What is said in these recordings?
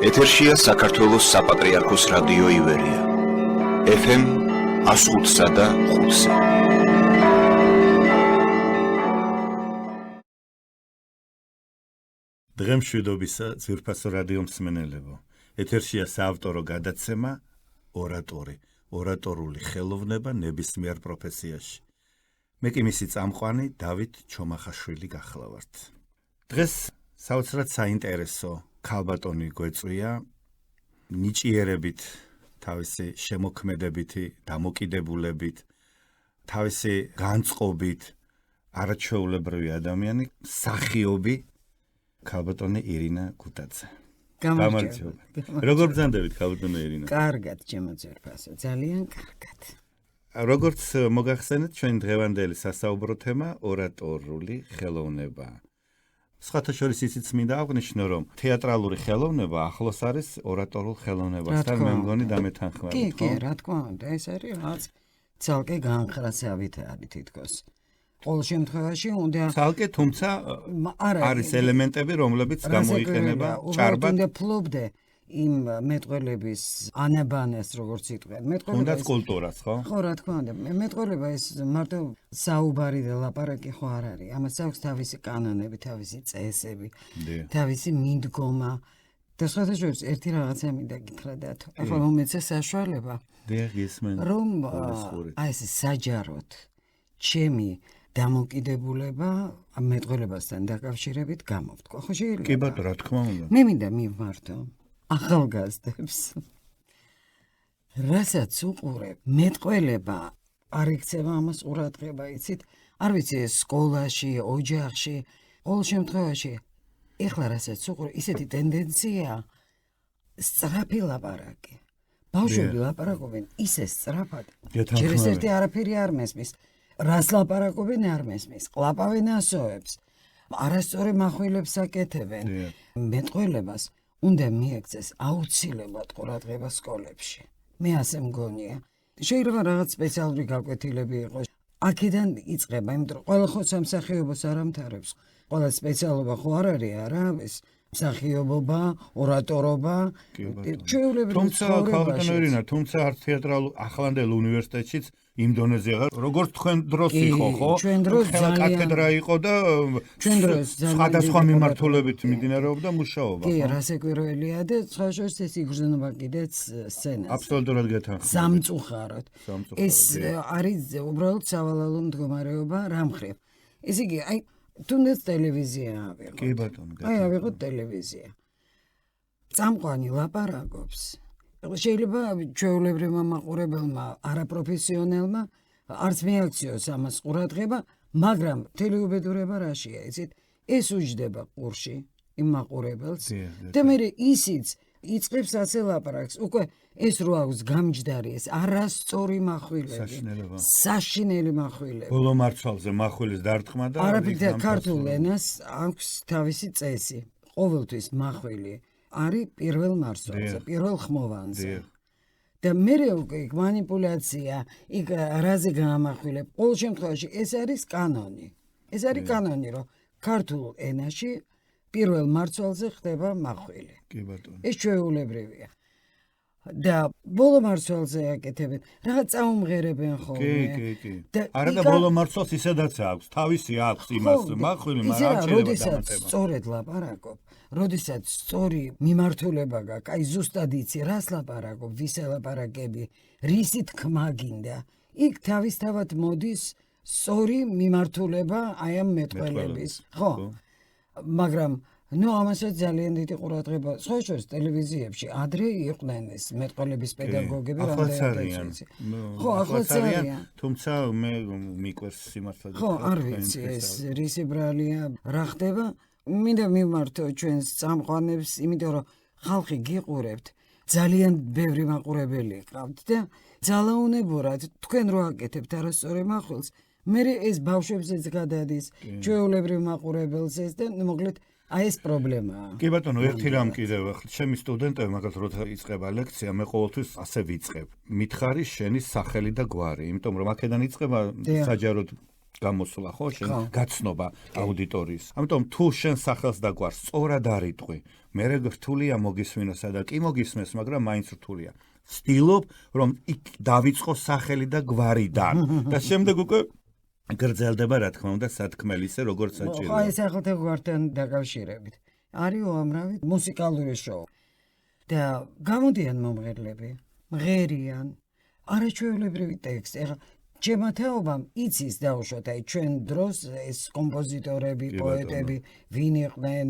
ეთერშია საქართველოს საპატრიარქოს რადიო ივერია. FM 105.5. დღემშვიდობისა ძვირფასო რადიო მსმენელებო. ეთერშია საავტორო გადაცემა ორატორული ხელოვნება ნებისმიერ პროფესიაში. მე კი მისი წამყვანი დავით ჩომახაშვილი გახლავართ. დღეს საოცრად საინტერესო ქალბატონი გვეწვია ნიჭიერებით, თავისი შემოქმედებითი დამოკიდებულებით, თავისი განწყობით არაჩვეულებრივი ადამიანი, მსახიობი ქალბატონი ირინა გუტაძე. გამარჯობა. როგორ ბრძანდებით ქალბატონი ირინა? კარგად, ჩემო ძვირფასო, ძალიან კარგად. როგორც მოგახსენეთ, ჩვენ დღევანდელი სასაუბრო თემა ორატორული ხელოვნება. სხვათა შორის ისიც მინდა აღვნიშნო, რომ თეატრალური ხელოვნება ახლოს არის ორატორულ ხელოვნებასთან, მე მგონი დამეთანხმებით. კი, რა თქმა უნდა, ეს არის რაღაც ცალკე განხრასავითარი თითქოს. ყოველ შემთხვევაში უნდა ცალკე, თუმცა არის ელემენტები, რომლებიც გამოიყენება ჭარბად. უნდა ფლობდე იმ მეტყველების ანაბანეს, როგორც იტყვიან. თუნდაც კულტურას, ხო? ხო, რა თქმა უნდა. მეტყველება ეს მარტო საუბარი და ლაპარაკი ხო არ არის. ამას აქვს თავისი კანონები, თავისი წესები, თავისი მიდგომა. და სხვათა შორის ერთი რაღაცა მინდა გითხრა დათო. ახლა მომეცა საშუალება. რომ აი ეს საჯაროდ ჩემი დამოკიდებულება მეტყველებასთან დაკავშირებით გამოვთქვა. ხო შეიძლება? კი ბატონო, რა თქმა უნდა. მე მინდა მივმართო ახალგაზრდებს. რასაც უყურებ, მეტყველება არ იქცევა ამას ყურადღება, იცით? არ ვიცი, სკოლაში, ოჯახში, ყოველ შემთხვევაში, ეხლა რასაც უყურებ, ისეთი ტენდენციაა სწრაფი ლაპარაკი. ბავშვები ლაპარაკობენ ისე სწრაფად. ჯერ ეს ერთი არაფერი არ მესმის. რას ლაპარაკობენ არ მესმის, ყლაპავენ ასოებს, არასწორი מחვილებს აკეთებენ. მეტყველებას უნდა მიექცეს აუცილებლად ყურადღება სკოლებში. მე ასე მგონია. შეიძლება რაღაც სპეციალური გაკვეთილები იყოს. აქედან იწყება, იმიტომ რომ ყველა ხო სამსახიობოს არ ამთარებს. ყველა სპეციალობა ხო არ არის, არა, ეს მსახიობობა, ორატორობა, ჩვეულებრივ ცხოვრებაში. თუმცა არც თეატრალურ ახლანდელ უნივერსიტეტშიც იმ დონეზე აღარ, როგორც თქვენ დროს იყო, ხო? ჩვენ დროს ძალიან კათედრა იყო და ჩვენ დროს სხვადასხვა მიმართულებით მიმდინარეობდა მუშაობა. კი, რასაკვირველია და სხვა შორის ეს იგრძნობა კიდეც სცენას. აბსოლუტურად გეთანხმებით. სამწუხაროდ. ეს არის უბრალოდ სავალალო მდგომარეობა რა მხრივ. ესე იგი, აი თუნდაც ტელევიზია ავიღოთ. კი ბატონო, აი ავიღოთ ტელევიზია. წამყვანი ლაპარაკობს. შეიძლება ჩვეულებრივმა მაყურებელმა, არაპროფესიონალმა არც მიაქციოს ამას ყურადღება, მაგრამ თელეუბედურება რაშია, იცით? ეს უჯდება ყურში იმ მაყურებელს და მე ისიც იწყებს ასე ლაპარაკს. უკვე ეს რო აქვს გამჯდარი, ეს არასწორი מחვილები, საშინელი מחვილები. ბოლო მარცვალზე מחვილის დარტყმა და არაფერი ქართულ ენას აქვს თავისი წესი. ყოველთვის მახვილი არის პირველ მარცვალზე, პირველ ხმოვანზე. და მერე უკვე მანიპულაცია, იქ რაზე გაამახვილებ. ყოველ შემთხვევაში ეს არის კანონი. ეს არის კანონი, რომ ქართულ ენაში პირველ მარცვალზე ხდება მახვილი. კი ბატონო. ეს ჩვეულებრივია. და ბოლო მარცვალზე აკეთებენ, რაღაც წაუმღერებენ ხოლმე. კი. არა და ბოლო მარცვალს ისედაც აქვს, თავისი აქვს იმას მახვილი, მაგრამ არ შეიძლება დამატება. სწორედ ლაპარაკობ, როდესაც სწორი მიმართულება გაქვს, აი ზუსტად იცი რას ლაპარაკობ, ვის ელაპარაკები, რისი თქმა გინდა, იქ თავისთავად მოდის სწორი მიმართულება აი ამ მეტყველების, ხო? მაგრამ ამასაც ძალიან დიდი ყურადღება, სხვა შორის ტელევიზიებში ადრე იყვნენ ეს მეტყველების პედაგოგები, რამდენადაც. ხო, ახლაც არიან. თუმცა მე მიყვარს სიმართლე. ხო, არ ვიცი ეს რისი ბრალია, რა ხდება. მინდა მივმართო ჩვენს წამყვანებს, იმიტომ რომ ხალხი გიყურებთ, ძალიან ბევრი მაყურებელი ყავთ და ძალაუნებურად თქვენ რო აკეთებთ არასწორი მახვილს, მე ეს ბავშვებზეც გადადის, ჩვეულებრივ მაყურებელს ეს და მოკლედ აი ეს პრობლემაა. კი ბატონო, ერთი რამ კიდევ ახლა ჩემი სტუდენტები მაგალითად როცა იწყება ლექცია, მე ყოველთვის ასე ვიწყებ. მითხარი შენი სახელი და გვარი, იმიტომ რომ აქედან იწყება საჯაროდ გამოსვლა ხო შენ გაცნობა აუდიტორიის. ამიტომ თუ შენ სახელს დაგვარს სწორად არიტყვი, მე რთულია მოგისმინოსა და კი მოგისმენს, მაგრამ მაინც რთულია. ვცდილობ რომ იქ დავიწყო სახელი და გვარიდან და შემდეგ უკვე გრძელდება რა თქმა უნდა სათქმელი ისე როგორც საჭიროა. აი სახელთა გვართან დაკავშირებით არის უამრავი მუსიკალური შოუ და გამოდიან მომღერლები, მღერიან, არაჩვეულებრივი ტექსტი. ეხლა ჩემმა თაობამ იცის დაუშვათ აი ჩვენ დროს ეს კომპოზიტორები, პოეტები, ვინ იყვნენ,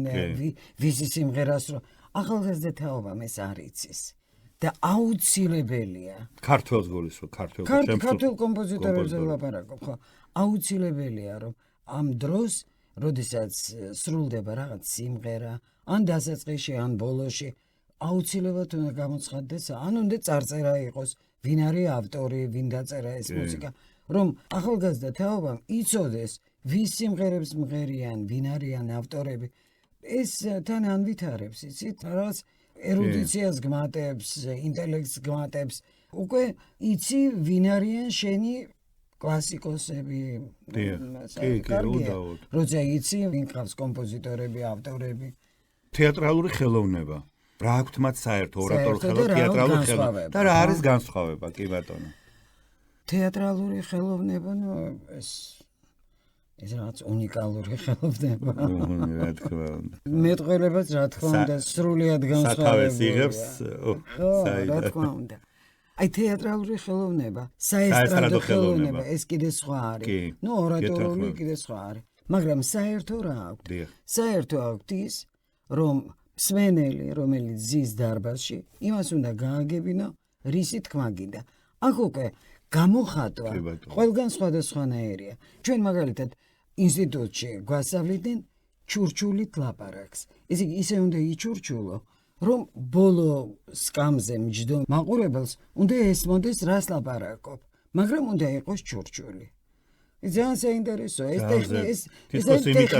ვისი სიმღერას რო ახალგაზრდა თაობამ ეს არ იცის. და აუცილებელია. ქართველს გულისხმობ, ქართულ კომპოზიტორებზე ვლაპარაკობ, ხო? აუცილებელია რომ ამ დროს, როდესაც სრულდება რაღაც სიმღერა, ან დასაწყისში, ან ბოლოში, აუცილებლად უნდა გამოცხადდეს, ან უნდა წარწერა იყოს, ვინ არის ავტორი, ვინ დაწერა ეს მუსიკა, რომ ახალგაზრდა თაობამ იცოდეს, ვის სიმღერებს მღერიან, ვინ არიან ავტორები. ეს თან ანვითარებს, იცით, რაღაც ერუდიციას გმატებს, ინტელექტს გმატებს. უკვე იცი ვინ არიან შენი კლასიკოსები. როცა იცი ვინ ყავს კომპოზიტორები, ავტორები. თეატრალური ხელოვნება. რა აქვთ მათ საერთო ორატორულ ხელოვნებას, თეატრალური ხელოვნება. და რა არის განსხვავება, კი ბატონო? თეატრალური ხელოვნება, ეს რაღაც უნიკალური ხელოვნება. რა თქმა უნდა. მეტყველებაც რა თქმა უნდა სრულიად განსხვავებულია. სათავეს იღებს, რა თქმა უნდა. აი თეატრალური ხელოვნება, საესტრადო ხელოვნება, ეს კიდე სხვა არის. ორატორული კიდე სხვა არის. მაგრამ საერთო რა აქვს? საერთო აქვს ის, რომ მსმენელი, რომელიც ზის დარბაზში, იმას უნდა გააგებინო, რისი თქმა გინდა. აქ უკვე გამოხატვა ყველგან სხვადასხვანაირია. ჩვენ მაგალითად ინსტიტუტში გვასწავლიდნენ ჩურჩულით ლაპარაკს. ესე იგი ისე უნდა იჩურჩულო, რომ ბოლო სკამზე მჯდომ მაყურებელს უნდა ესმოდეს რას ლაპარაკობ, მაგრამ უნდა იყოს ჩურჩული. ძალიან საინტერესოა ეს ტექნიკა.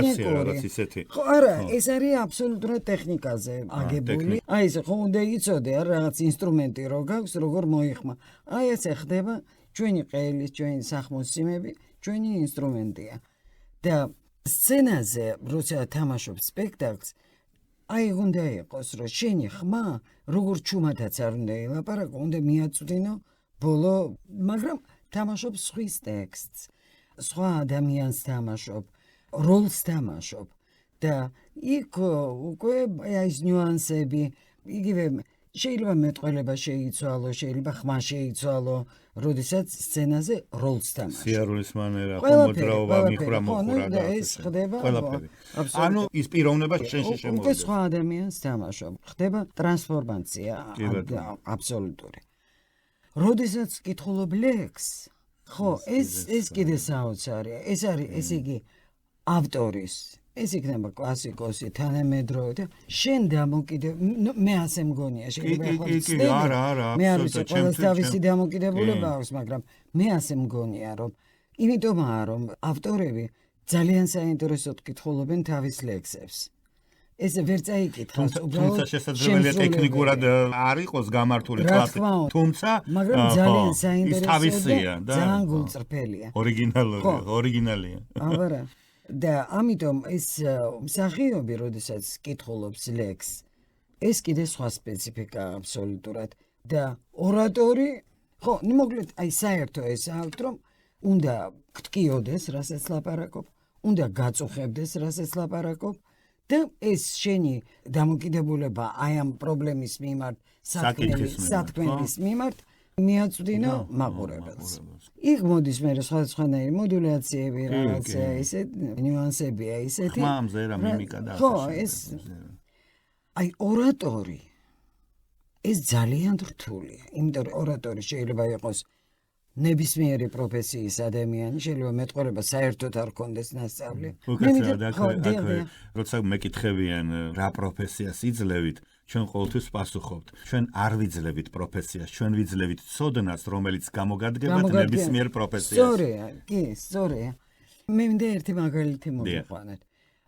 ხო, არა, ეს არის აბსოლუტურად ტექნიკაზე აგებული. აი ესე ხო უნდა იცოდე რაღაც ინსტრუმენტი რო გაქვს, როგორ მოიხმა. აი ესე ხდება ჩვენი ყელის, ჩვენი სახმოსიმები, ჩვენი ინსტრუმენტია. და სცენაზე, როცა თამაშობ სპექტაკლს, აი უნდა იყოს, რომ შენი ხმა, როგორ ჩუმადაც არ უნდა ელაპარაკო, უნდა მიაწვდინო ბოლო, მაგრამ თამაშობ სხვის ტექსტს. სხვა ადამიანს თამაშობ, როლს თამაშობ და იქ უკვე ეს ნიუანსები, იგივე შეიძლება მეტყველება შეიცვალო, შეიძლება ხმა შეიცვალო, როდესაც სცენაზე როლს თამაშობ. სიარულის მანერა, მოძრაობა, მიხურა-მოხურა და ეს ხდება. ანუ ის პიროვნება შენში შემოვიდა. უკვე სხვა ადამიანს თამაშობ. ხდება ტრანსფორმაცია აბსოლუტური. როდესაც კითხულობ ლექსს, ხო, ეს კიდე საოცარია. ეს არის, ესე იგი, ავტორის. ეს იქნება კლასიკოსი, თანამედროვე და შენ დამოკიდე, მე ასე მგონია, შეიძლება არა, მე არ ვიცი, ყველას თავისი დამოკიდებულება აქვს, მაგრამ მე ასე მგონია, რომ იმიტომაა, რომ ავტორები ძალიან საინტერესოდ კითხულობენ თავის ლექსებს. ეს ვერ წაიკითხავს, თუმცა შესაძლებელია ტექნიკურად არ იყოს გამართული კლასი, თუმცა მაგრამ ძალიან საინტერესოა და ძალიან გულწრფელია. ორიგინალია. აბარა. და ამიტომ ეს მსახიობი, როდესაც კითხულობს ლექსს, ეს კიდე სხვა სპეციფიკაა აბსოლუტურად და ორატორი, ხო, მოკლედ, აი საერთო ეს აქვს, რომ უნდა გტკიოდეს, რასაც ლაპარაკობ, უნდა გაწუხებდეს, რასაც ლაპარაკობ. და ეს შენი დამოკიდებულება აი ამ პრობლემის მიმართ, სათქმელის მიმართ მიაწვდინო მაყურებელს. იქ მოდის მე სხვადასხვანაირი მოდულაციები, რაღაც ესე ნიუანსებია ისეთი. ხმამზე რა მიმიკა და ხო, ეს აი ორატორი ეს ძალიან რთულია. იმიტომ რომ ორატორი შეიძლება იყოს ნებისმიერი პროფესიის ადამიანი, შეიძლება მეტყველება საერთოდ არ კონდეს ნასწავლი. როცა მეკითხებიან რა პროფესიას იძლევით, ჩვენ ყოველთვის პასუხობთ. ჩვენ არ ვიძლევით პროფესიას, ჩვენ ვიძლევით ცოდნას, რომელიც გამოგადგებათ ნებისმიერ პროფესიას. სწორია, კი, სწორია. მე მინდა ერთი მაგალითი მოვიყვანოთ.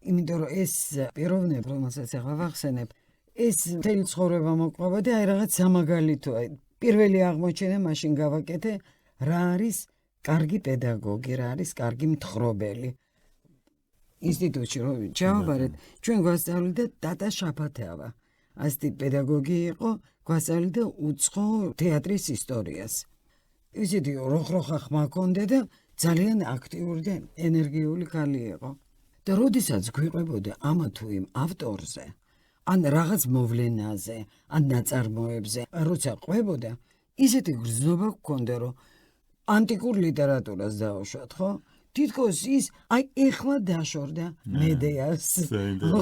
იმიტომ რომ ეს პიროვნება, რომელსაც ახლა ვახსენებ, ეს მთელი ცხოვრება მოყვება და აი რაღაც სამაგალითოა. პირველი აღმოჩენა მაშინ გავაკეთე რა არის კარგი პედაგოგი რა არის, კარგი მთხრობელი. ინსტიტუტში რომ ჩავაბარეთ, ჩვენ გვასწავლიდა დატა შაფათეავა. ასეთი პედაგოგი იყო, გვასწავლიდა უცხო თეატრის ისტორიას. ისეთი როხროხა ხმა ჰქონდა და ძალიან აქტიური და ენერგიული ქალი იყო. და როდესაც გვიყვებოდა ამა თუ იმ ავტორზე, ან რაღაც მოვლენაზე, ან ნაწარმოებზე, როცა ყვებოდა, ისეთი გრძნობა გქონდა, რომ ანტიკურ ლიტერატურას დაუშვათ, ხო? თითქოს ის აი ეხლა დაშორდა მედეას.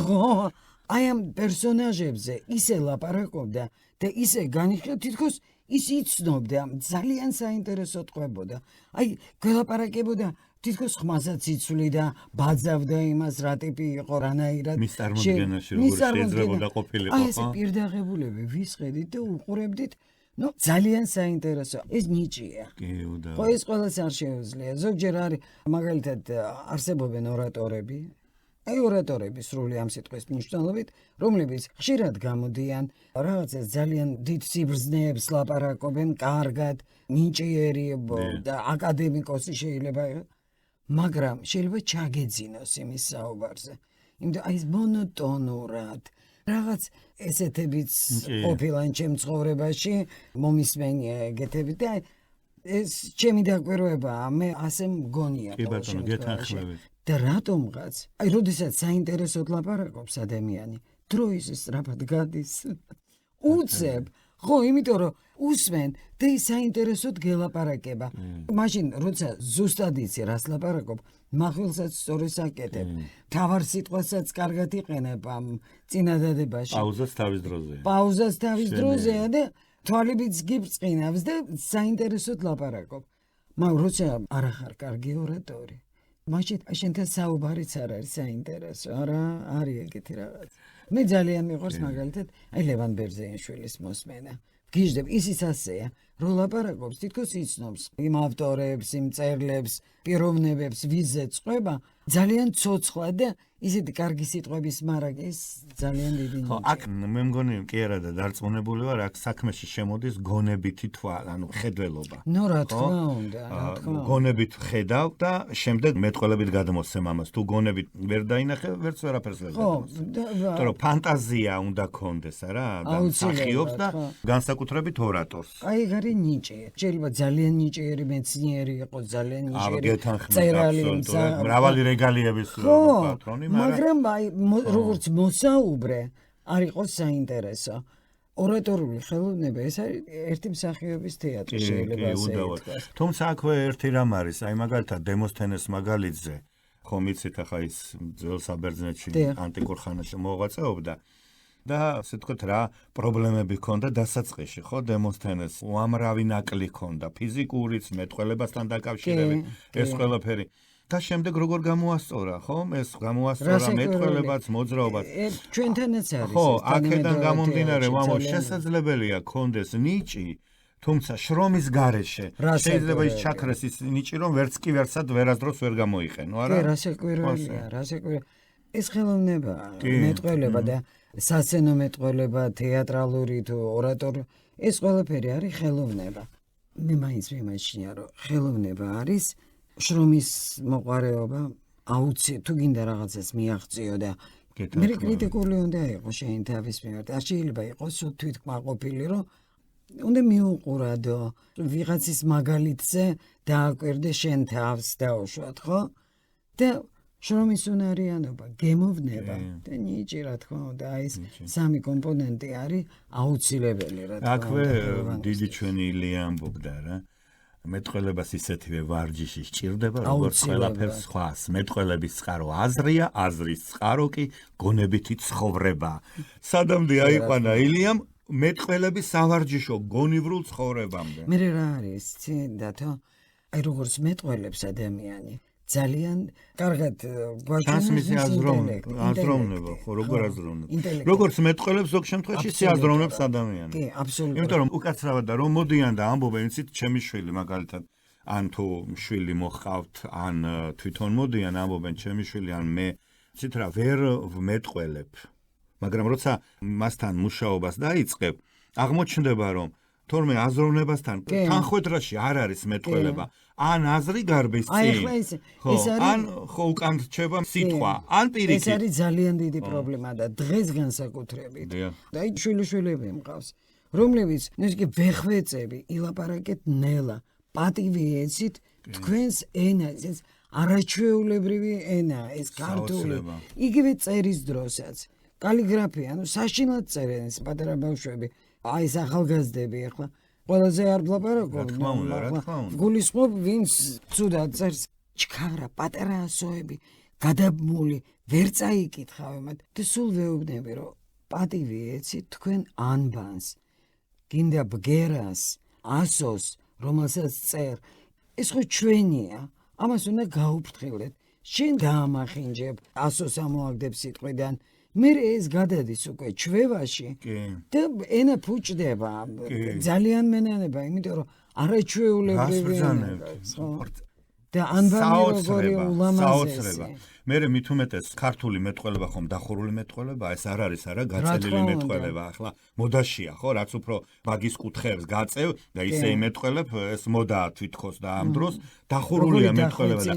ხო, აი ამ პერსონაჟებზე ისე ლაპარაკობდა და ისე განიშნა, თითქოს ის იცნობდა, ძალიან საინტერესოდ ყვებოდა. აი გელაპარაკებოდა თითქოს ხმასაც იცვლიდა, ბაძავდა იმას, რა ტიპი იყო, რანაირად მის წარმოდგენაში როგორ შეიძლებოდა ყოფილიყო, აი ესე პირდაღებულები ვისყედით და უყურებდით. ნუ ძალიან საინტერესო. ეს ნიჭია. კი, უდავ. ხო, ეს ყველას არ შეუძლია. ზოგჯერ არის მაგალითად არსებობენ ორატორები. აი ორატორები სრული ამ სიტყვის მნიშვნელობით, რომლებიც ხშირად გამოდიან, რაღაცა ძალიან დიდ სიბრძნეებს ლაპარაკობენ, კარგად, ნიჭიერი და აკადემიკოსი შეიძლება იყოს, მაგრამ შეიძლება ჩაგეძინოს იმის საუბარზე. იმიტომ აი ეს მონოტონურად რაღაც ესეთებიც ყოფილან ჩემ ცხოვრებაში მომისმენია ეგეთები და ეს ჩემი დაკვირვებაა, მე ასე მგონია. კი ბატონო, გეთანხმებით. და რატომღაც, აი როდესაც საინტერესოდ ლაპარაკობს ადამიანი, დროის სწრაფად გადის. უცებ, ხო, იმიტომ რომ უსმენ და ის საინტერესოდ გელაპარაკება. მაშინ როცა ზუსტად იცი რას ლაპარაკობ, მახვილსაც სწორეს აკეთებ. თავარ სიტყვასაც კარგად იყენებ ამ წინადადებაში. პაუზას თავის დროზეა. პაუზას თავის დროზეა და თვალებიც გიბწყინავს და საინტერესოდ ლაპარაკობ. მაგრამ როცა არ ახარ კარგი ორატორი, მაშინ შენთან საუბარიც არ არის საინტერესო, არა, არის ეგეთი რაღაც. მე ძალიან მიყვარს მაგალითად აი ლევან ბერძენიშვილის მოსმენა. გიჟდებ, ისიც ასეა, რომ ლაპარაკობს, თითქოს იცნობს იმ ავტორებს, იმ მწერლებს, პიროვნებებს, ვიზეც ყვება, ძალიან ცოცხლა და ისეთი კარგი სიტყვების მარაგის ძალიან დიდი ნიჭი. ხო, აქ მე მგონი კი არა და დარწმუნებული ვარ, აქ საქმეში შემოდის გონებითი თვალ, ანუ ხედველობა. ნუ რა თქმა უნდა, რა თქმა უნდა. გონებით ხედავ და შემდეგ მეტყველებით გადმოსცემ ამას. თუ გონებით ვერ დაინახე, ვერც ვერაფერს ვერ გადმოსცემ. იმიტომ რომ ფანტაზია უნდა გქონდეს, არა, და მსახიობს და განსაკუთრებით ორატორს. აი ეგ არის ნიჭი. შეიძლება ძალიან ნიჭიერი მეცნიერი იყო, ძალიან ნიჭიერი გეთანხმებით, მწერალი, მრავალი რეგალიების პატრონი, მაგრამ აი როგორც მოსაუბრე არ იყოს საინტერესო. ორატორული ხელოვნება ეს არის ერთი მსახიობის თეატრი შეიძლება ასე ითქვას. თუმცა აქვე ერთი რამ არის, აი მაგალითად დემოსთენეს მაგალითზე, ხომ იცით ახლა ის ძველ საბერძნეთში ანტიკურ ხანაში მოღვაწეობდა და ასე თქვათ რა პრობლემები ჰქონდა დასაწყისში, ხო, დემოსთენეს უამრავი ნაკლი ჰქონდა, ფიზიკურიც, მეტყველებასთან დაკავშირებით, ეს ყველაფერი. და შემდეგ როგორ გამოასწორა, ხო? ეს გამოასწორა მეტყველებაც, მოძრაობაც. ჩვენთანაც არის. ხო, აქედან გამომდინარე, მამო, შესაძლებელია კონდეს ნიჭი, თუმცა შრომის გარეშე შეიძლება ის ჩაქრეს ის ნიჭი, რომ ვერც კი ვერცად ვერასდროს ვერ გამოიყენო, არა? კი, რასაკვირველია, რასაკვირველია. ეს ხელოვნებაა, მეტყველება და სასცენო მეტყველება, თეატრალური თუ ორატორი, ეს ყველაფერი არის ხელოვნება. მე მაინც მიმაჩნია, რომ ხელოვნება არის შრომის მოყარეობა, თუ გინდა რაღაცას მიაღწიო და მე კრიტიკული უნდა იყო შენ თავის მიმართ. არ შეიძლება იყოს თვითკმაყოფილი, რომ უნდა მიუყურადო, ვიღაცის მაგალითზე დააკვირდე შენ თავს დაუშვათ, ხო? და შრომის უნარიანობა, გემოვნება და ნიჭი, რა თქმა უნდა, აი ეს სამი კომპონენტი არის აუცილებელი, რა თქმა უნდა. აქვე დიდი ჩვენი ილია ამბობდა რა. მეტყველებას ისეთივე ვარჯიში სჭირდება, როგორც ყველაფერს სხვას. მეტყველების წყარო აზრია, აზრის წყარო კი გონებითი ცხოვრება. სადამდე აიყვანა ილიამ მეტყველების სავარჯიშო გონივრულ ცხოვრებამდე. მე რა არის, ცინდათო, აი როგორც მეტყველებს ადამიანი ძალიან კარგად გვაჩვენებს აზროვნება, ხო, როგორ აზროვნებს. როგორც მეტყველებს ზოგ შემთხვევაში შეაზროვნებს ადამიანს. კი, აბსოლუტურად. იმიტომ რომ უკაცრავად და რომ მოდიან და ამბობენ, იცით, ჩემი შვილი მაგალითად, ან თუ შვილი მოხავთ, ან თვითონ მოდიან, ამბობენ, ჩემი შვილი, ან მე, იცით რა, ვერ მეტყველებ. მაგრამ როცა მასთან მუშაობას დაიწყებ, აღმოჩნდება, რომ თორმე აზროვნებასთან თანხვედრაში არ არის მეტყველება. ან აზრი გარბის აი, წინ. ახლა ეს არის ან ხო უკან რჩება სიტყვა, ან ეს პირიქით. არის ძალიან დიდი პრობლემა და დღეს განსაკუთრებით. დიახ. და აი შვილიშვილები მყავს, რომლებიც ნესკი ვეხვეწები ილაპარაკეთ ნელა, პატივი ეცით თქვენს ენას, ეს არაჩვეულებრივი ენა, ეს ქართული. საოცრება. იგივე წერის დროსაც. კალიგრაფია, საშინლად წერენ ეს პატარა ბავშვები. აი ეს ახალგაზრდები ახლა ყველაზე არ ვლაპარაკობ, რა თქმა უნდა. გულისხმობ ვინც ცუდად წერს. ჩქარა პატარა ასოები, გადაბმული, ვერ წაიკითხავ მათ და სულ ვეუბნები რომ პატივი ეცით თქვენ ანბანს. გინდა ბგერას, ასოს, რომელსაც წერ. ეს ხო ჩვენია. ამას უნდა გაუფრთხილდეთ. შენ გაამახინჯებ, ასოს ამოაგდებ სიტყვიდან. მე ეს გადადის უკვე ჩვევაში და ენა ფუჭდება. ძალიან მენანება, იმიტომ რომ არაჩვეულებრივი და ანბანი როგორი ულამაზესი. მე მით უმეტეს ქართული მეტყველება ხომ დახურული მეტყველება, ეს არ არის არა გაწელილი მეტყველება. ახლა მოდაშია ხო, რაც უფრო მაგის კუთხეებს გაწევ და ისე იმეტყველებ, ეს მოდაა თვითქოს და ამ დროს დახურულია მეტყველება და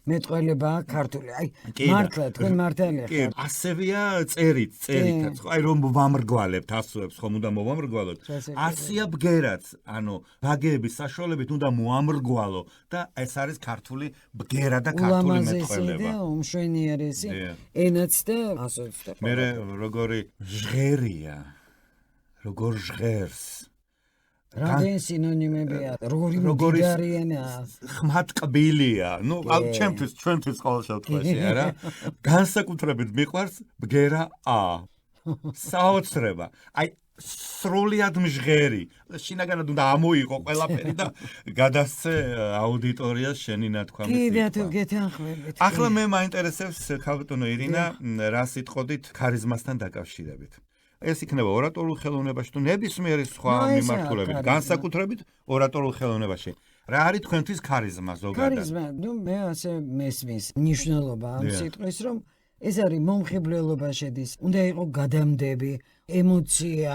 მეტყველებაა ქართული. აი, მართლა თქვენ მართალია ხართ. ასევია წერითაც. აი რომ ვამრგვალებთ ასოებს, ხომ უნდა მოვამრგვალოთ. ასია ბგერაც, ანუ ბაგეების საშუალებით უნდა მოამრგვალო და ეს არის ქართული ბგერა და ქართული მეტყველება. უმშვენიერესი ენაც და ასოც და მე როგორი ჟღერია, როგორ ჟღერს. რამდენი სინონიმებია, როგორი მდიდარი ენაა. ხმატკბილია. ნუ ჩვენთვის ყოველ შემთხვევაში, არა? განსაკუთრებით მიყვარს ბგერა ა. საოცრება. აი სრულად მჟღერი. შინაგანად უნდა ამოიყო ყველაფერი და გადასცე აუდიტორიას შენი ნათქვამი. კიდე თუ გეთანხმებით. ახლა მე მაინტერესებს ქალბატონო ირინა, რა სიტყვით ქარიზმასთან დაკავშირებით. ეს იქნება ორატორულ ხელოვნებაში თუ ნებისმიერი სხვა მიმართულებით, განსაკუთრებით ორატორულ ხელოვნებაში. რა არის თქვენთვის ქარიზმა ზოგადად? ქარიზმა, მე ასე მესმის ნიშნულობა ამ სიტყვის, რომ ეს არის მომხიბლელობა შედის, უნდა იყოს გადამდები, ემოცია.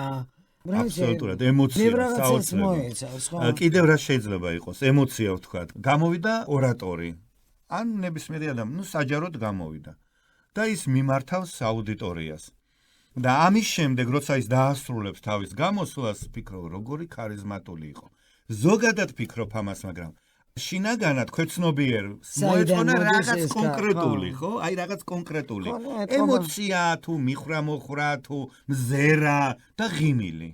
აბსოლუტურად, ემოცია, საოცრება. კიდევ რა შეიძლება იყოს? ემოცია ვთქვათ. გამოვიდა ორატორი. ან ნებისმიერი ადამიანი, საჯაროდ გამოვიდა. და ის მიმართავს აუდიტორიას. და ამის შემდეგ, როცა ის დაასრულებს თავის გამოსვლას, ფიქრობ, როგორი ქარიზმატული იყო. ზოგადად ფიქრობ ამას, მაგრამ შინაგანად ქვეცნობიერ მოეწონა რაღაც კონკრეტული, ხო? აი რაღაც კონკრეტული. ემოცია თუ მიხრა-მოხრა თუ მზერა და ღიმილი.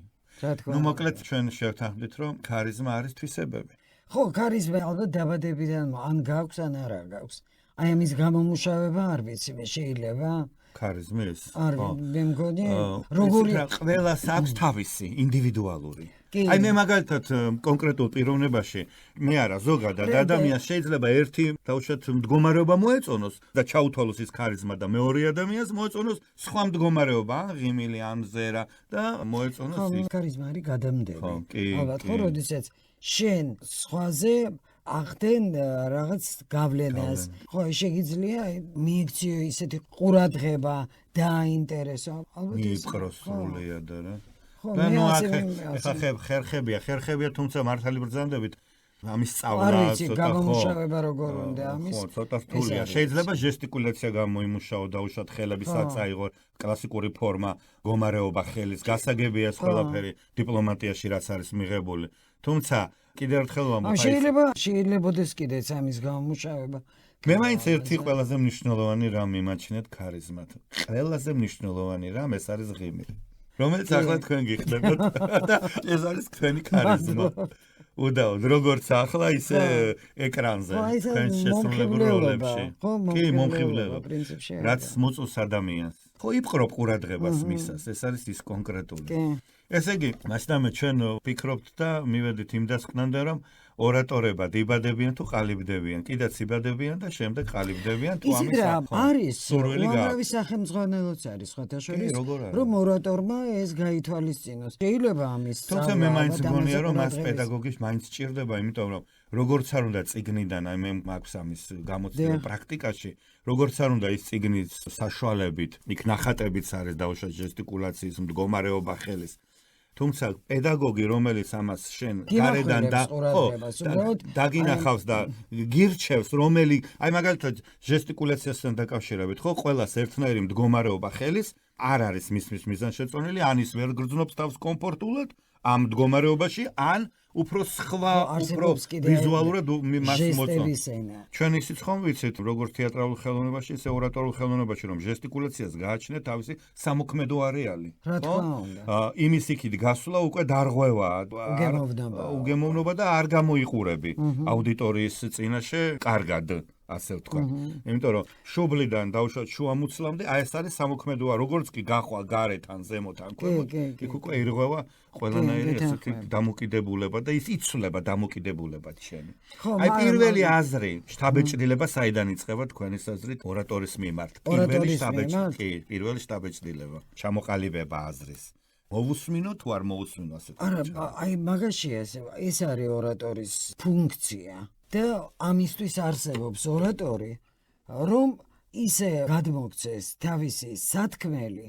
ნუ მოკლედ ჩვენ შევთანხმდით, რომ ქარიზმა არის თვისებები. ხო, ქარიზმა ალბათ დაბადებიდან ან გაქვს, ან არა გაქვს. აი ამის გამომუშავება არ ვიცი, მე შეიძლება ქარიზმის? არ მე მგონი, როგორი ყველას აქვს თავისი ინდივიდუალური. აი მე მაგალითად კონკრეტულ პიროვნებაში მე არა ზოგადად ადამიანს შეიძლება ერთი თავშეთ მდგომარეობა მოეწონოს და ჩაუთვალოს ის ქარიზმა და მეორე ადამიანს მოეწონოს სხვა მდგომარეობა, ან ღიმილი, ან მზერა და მოეწონოს ის. ქარიზმა არის გადამდები. ალბათ ხო, როდესაც შენ სხვაზე ახდენ რაღაც გავლენას. ხო, შეიძლება მიიქციო ისეთი ყურადღება და აინტერესო. ალბათ მიიპყროს სრულიად რა. და ნუ ხერხებია, თუმცა მართალი ბრძანდებით ამის სწავლა ცოტა გამომუშავება როგორ უნდა ამის. ხო, ცოტა რთულია. შეიძლება ჟესტიკულაცია გამოიმუშაო, დაუშვათ ხელები საწაიღო, კლასიკური ფორმა, მდგომარეობა ხელის, გასაგებია ყველაფერი დიპლომატიაში რაც არის მიღებული. თუმცა კიდევ ერთხელ ვამბობ, შეიძლებაოდეს კიდეც ამის გამომუშავება. მე მაინც ერთი ყველაზე მნიშვნელოვანი რამ მიმაჩნიეთ ქარიზმად. ყველაზე მნიშვნელოვანი რამ ეს არის ღიმილი. რომელიც ახლა თქვენ გიხდებათ და ეს არის თქვენი ქარიზმა. უდაოდ, როგორც ახლა ისე ეკრანზე, თქვენ შესრულებულ როლებში. კი, მომხიბლელობა, პრინციპში. რაც მოწონს ადამიანს. ხო, იპყრობ ყურადღებას მისას, ეს არის ის კონკრეტული. ესე იგი, მასდამე ჩვენ ვფიქრობთ და მივედით იმ დასკვნამდე, რომ ორატორება იბადებიან თუ ყალიბდებიან, კიდეც იბადებიან და შემდეგ ყალიბდებიან თუ ამის არის უამრავი სახელმძღვანელოც არის სხვათა შორის, რომ ორატორმა ეს გაითვალისწინოს. შეიძლება ამის თუმცა მე მაინც მგონია, რომ მას პედაგოგი მაინც სჭირდება, იმიტომ რომ როგორც არ უნდა წიგნიდან, აი მე მაქვს ამის გამოცდილება პრაქტიკაში, როგორც არ უნდა ის წიგნის საშუალებით, იქ ნახატებიც არის დაუშვათ ჟესტიკულაციის, მდგომარეობა ხელის. თუმცა პედაგოგი, რომელიც ამას შენ გარედან დაგინახავს და გირჩევს, რომელი, აი მაგალითად ჟესტიკულაციასთან დაკავშირებით, ხო, ყველას ერთნაირი მდგომარეობა ხელის არ არის მის მიზანშეწონილი, ან ის ვერ გრძნობს თავს კომფორტულად ამ მდგომარეობაში, ან უფრო სხვა, უფრო ვიზუალურად მას მოწონს. ჩვენ ისიც ხომ ვიცით, როგორც თეატრალურ ხელოვნებაში, ისე ორატორულ ხელოვნებაში, რომ ჟესტიკულაციას გააჩნია თავისი სამოქმედო არეალი. ხო? იმის იქით გასვლა უკვე დარღვევაა, უგემოვნობა და არ გამოიყურები აუდიტორიის წინაშე კარგად. ასე ვთქვა. იმიტომ რომ შუბლიდან დავუშვათ შუამუცლამდე, აი ეს არის სამოქმედოა, როგორც კი გახვალ გარეთ ან ზემოთ ან ქვემოთ, იქ უკვე ირღვევა ყველანაირი ესეთი დამოკიდებულება და ის იცვლება დამოკიდებულებად შენი. აი პირველი აზრი, შთაბეჭდილება საიდან იწყება თქვენის აზრით ორატორის მიმართ? პირველი შთაბეჭდილება, ჩამოყალიბება აზრის. მოვუსმინო თუ არ მოვუსმინო ასე? არა, აი მაგაში ეს არის ორატორის ფუნქცია. და ამისთვის არსებობს ორატორი, რომ ისე გადმოგცეს თავისი სათქმელი.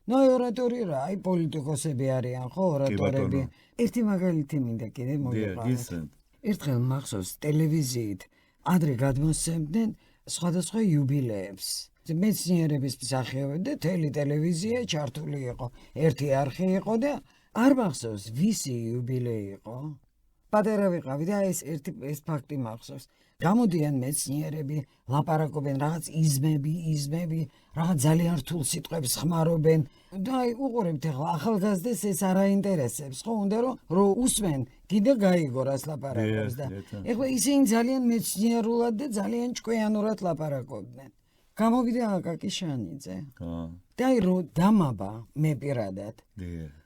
ნუ ორატორი რა, აი პოლიტიკოსები არიან, ხო, ორატორები. ერთი მაგალითი მინდა კიდე მოგიყვანოთ. ერთხელ მახსოვს ტელევიზიით ადრე გადმოსცემდნენ სხვადასხვა იუბილეებს. მეცნიერების მსახიობები და თელი ტელევიზია ჩართული იყო. ერთი არხი იყო და არ მახსოვს ვისი იუბილეი იყო. პატარა ვიყავი და ეს ფაქტი მახსოვს. გამოდიან მეცნიერები, ლაპარაკობენ რაღაც იზმები, რაღაც ძალიან რთულ სიტყვებს ხმარობენ. და აი უყურებთ ახლა ახალგაზრდას ეს არ აინტერესებს, ხო? უნდა რომ უსმენ, კიდე გაიგო რას ლაპარაკობს და ეხლა ისინი ძალიან მეცნიერულად და ძალიან ჭკვიანურად ლაპარაკობდნენ. გამოვიდა აკაკი შანიძე. და აი რომ დამაბა მე პირადად.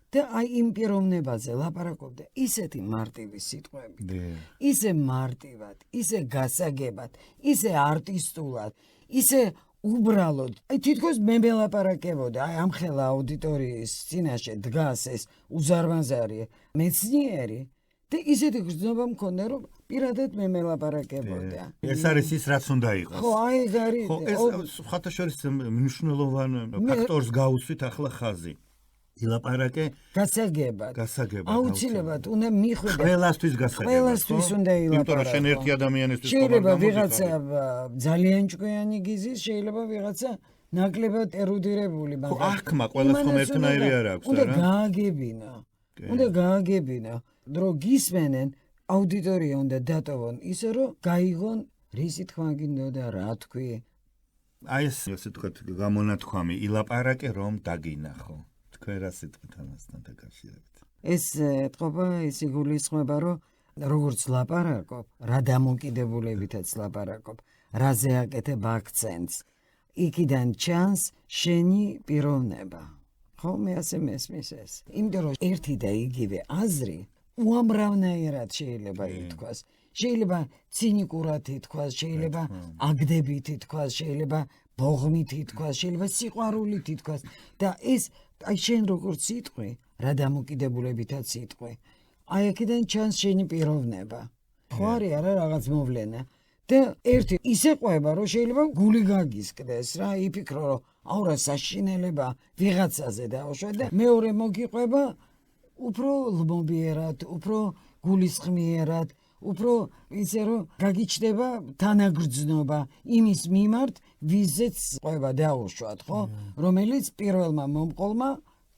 და აი იმ პიროვნებაზე ლაპარაკობდა ისეთი მარტივი სიტყვები. ისე მარტივად, ისე გასაგებად, ისე არტისტულად, ისე უბრალოდ. აი თითქოს მე მელაპარაკებოდა, აი ამ ხელა აუდიტორიის წინაშე დგას ეს უზარმაზარი მეცნიერი და ისეთი გრძნობა მქონდა, რომ პირადად მე მელაპარაკებოდა. ეს არის ის, რაც უნდა იყოს. ხო, აი ეს არის. ხო, ეს სხვათა შორის მნიშვნელოვან ფაქტორს გაუსვით ახლა ხაზი. ილაპარაკე გასაგებად. აუცილებლად უნდა მიხვიდე. ყველასთვის გასაგებად. ყველასთვის უნდა ილაპარაკო. იმიტომ რომ შენ ერთი ადამიანისთვის შეიძლება ვიღაცა ძალიან ჭკვიანი გიზის, შეიძლება ვიღაცა ნაკლებად ერუდირებული, მაგრამ ახმა ყველას ხომ ერთნაირი არ აქვს, უნდა გააგებინა. უნდა გააგებინა, რომ გისმენენ აუდიტორია უნდა დატოვონ ისე, რომ გაიგონ რისი თქმა გინდოდა, რა თქვი. აი ეს ასე თქვა გამონათქვამი, ილაპარაკე რომ დაგინახო. რა სიტყვით ამასთან დაკავშირებით. ეს ეთყობა, ის იგულისხმება, რომ როგორც ლაპარაკობ, რა დამოკიდებულებითაც ლაპარაკობ, რაზე აკეთებ აქცენტს, იქიდან ჩანს შენი პიროვნება. ხო, მე ასე მესმის ეს. იმიტომ რომ ერთი და იგივე აზრი უამრავნაირად შეიძლება ითქვას. შეიძლება ცინიკურად ითქვას, შეიძლება აგდებით ითქვას, შეიძლება ბოღმით ითქვას, შეიძლება სიყვარულით ითქვას და ეს აი შენ როგორც სიტყვი, რა დამოკიდებულებითაც სიტყვი. აი აქედან ჩანს შენი პიროვნება. ხო არის არა რაღაც მოვლენა. და ერთი ისე ყვება, რომ შეიძლება გული გაგისკდეს რა, იფიქრო, რომ აურა საშინელება ვიღაცაზე დაუშვა და მეორე მოგიყვება უფრო ლმობიერად, უფრო გულისხმიერად, უფრო ისე რომ გაგიჩნდება თანაგრძნობა იმის მიმართ, ვიზეც ყვება დაუშვათ, ხო? რომელიც პირველმა მომყოლმა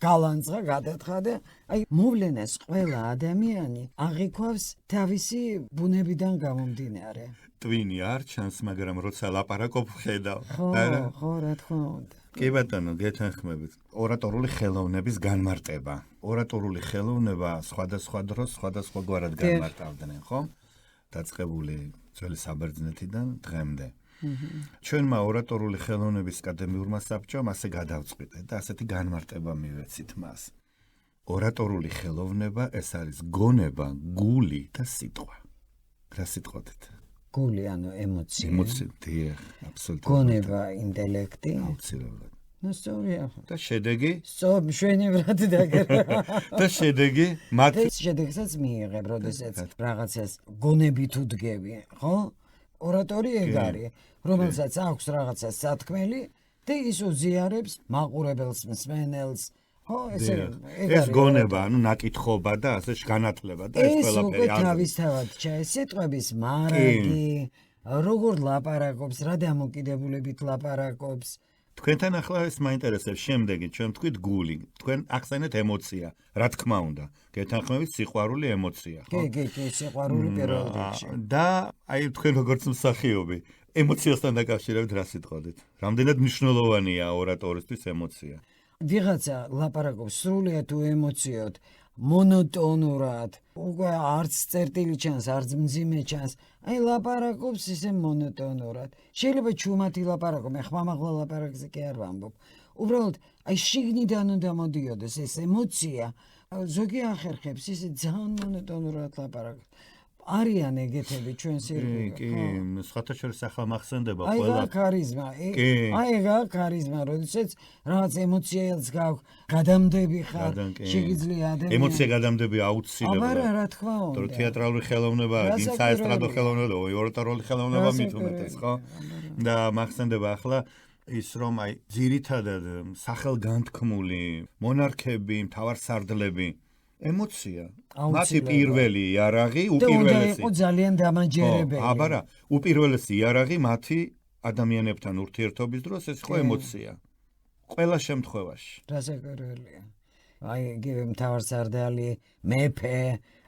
გალანძღა, გადათხა და აი მოვლენას ყველა ადამიანი აღიქვავს თავისი ბუნებიდან გამომდინარე. ტვინი არ ჩანს, მაგრამ როცა ლაპარაკობ ხედავ. ხო, რა თქმა უნდა. კი ბატონო, გეთანხმებით. ორატორული ხელოვნების განმარტება. ორატორული ხელოვნება სხვადასხვა დროს სხვადასხვაგვარად განმარტავდნენ, ხო? დაწყებული ძველი საბერძნეთიდან დღემდე. ჩვენმა ორატორული ხელოვნების აკადემიურმა საბჭომ ასე გადავწყვიტე და ასეთი განმარტება მივეცით მას. ორატორული ხელოვნება ეს არის გონება, გული და სიტყვა. რა სიტყვით? გული, ანუ ემოცია. ემოცია, აბსოლუტურად. გონება, ინტელექტი. აუცილებლად. ნუ სწორია. და შედეგი? მშვენივრად დაგერა. და შედეგი? მათ შედეგსაც მიიღებ, როდესაც რაღაცას გონებით უდგები, ხო? ორატორი ეგ არის, რომელსაც აქვს რაღაცა სათქმელი და ის უზიარებს მაყურებელს, მსმენელს, ხო, ესე ეს გონება, ანუ ნაკითხობა და ასე განათლება და ეს ეს უკვე ყველაფერი თავისთავად სიტყვების მარაგი, როგორ ლაპარაკობს, რა დამოკიდებულებით ლაპარაკობს. თქვენთან ახლა ეს მაინტერესებს შემდეგი, ჩვენ ვთქვით გული, თქვენ ახსენეთ ემოცია, რა თქმა უნდა, გეთანხმებით სიყვარული ემოცია, ხო? კი, სიყვარული პირველ რიგში. და აი თქვენ როგორც მსახიობი, ემოციასთან დაკავშირებით რა სიტყვით? რამდენად მნიშვნელოვანია ორატორისთვის ემოცია? ვიღაცა ლაპარაკობს სრულიად თუ ემოციოდ, მონოტონურად, უკვე არც წერტილი ჩანს, არც მძიმე ჩანს. აი ლაპარაკობს ისე მონოტონურად. შეიძლება ჩუმათი ლაპარაკო, მე ხმამაღლა ლაპარაკზე კი არ ვამბობ. უბრალოდ აი შიგნიდან უნდა მოდიოდეს ეს ემოცია. ზოგი ახერხებს ისე ძალიან მონოტონურად ლაპარაკობს. არიან ეგეთები ჩვენს ირგვლივ. კი, სხვათა შორის ახლა მახსენდება აი ყველა. რა ქარიზმა, აი რა ქარიზმა, როდესაც რაღაც ემოციას გაქვს, გადამდები ხარ, შეგიძლია ადამიანი. ემოცია გადამდები აუცილებლად. აბა რა თქმა უნდა. თორე თეატრალური ხელოვნება, გინ საესტრადო ხელოვნება, ორატორული ხელოვნება მით უმეტეს, ხო? და მახსენდება ახლა ის რომ აი ძირითადად სახელგანთქმული მონარქები, მთავარსარდლები ემოცია. მათი პირველი იარაღი, უპირველესი. და იყო ძალიან დამაჯერებელი. აბა რა, უპირველესი იარაღი მათი ადამიანებთან ურთიერთობის დროს ეს იყო ემოცია. ყველა შემთხვევაში. რასაკვირველია. აი იგივე მთავარსარდალი, მეფე,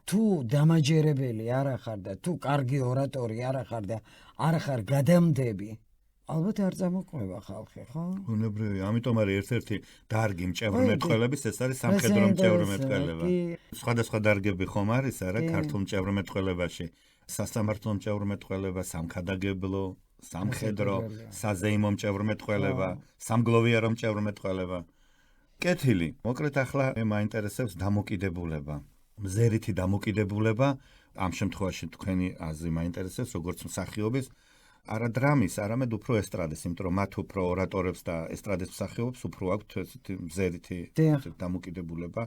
თუ დამაჯერებელი არ ახარ და თუ კარგი ორატორი არ ახარ და არ ახარ გადამდები, ალბათ არ წამოყვება ხალხი, ხო? უნებრივია, ამიტომ არის ერთ-ერთი დარგი მჭევრმეტყველების, ეს არის სამხედრო მჭევრმეტყველება. სხვადასხვა დარგები ხომ არის, არა, ქართულ მჭევრმეტყველებაში. სასამართლო მჭევრმეტყველება, სამქადაგებლო, სამხედრო, საზეიმო მჭევრმეტყველება, სამგლოვიარო მჭევრმეტყველება. კეთილი. მოკლედ ახლა მე მაინტერესებს დამოკიდებულება. მზერითი დამოკიდებულება, ამ შემთხვევაში თქვენი აზრი მაინტერესებს, როგორც მსახიობის არა დრამის, არამედ უფრო ესტრადეს, იმიტომ რომ მათ უფრო ორატორებს და ესტრადეს მსახიობს უფრო აქვთ ესეთი მზერითი დამოკიდებულება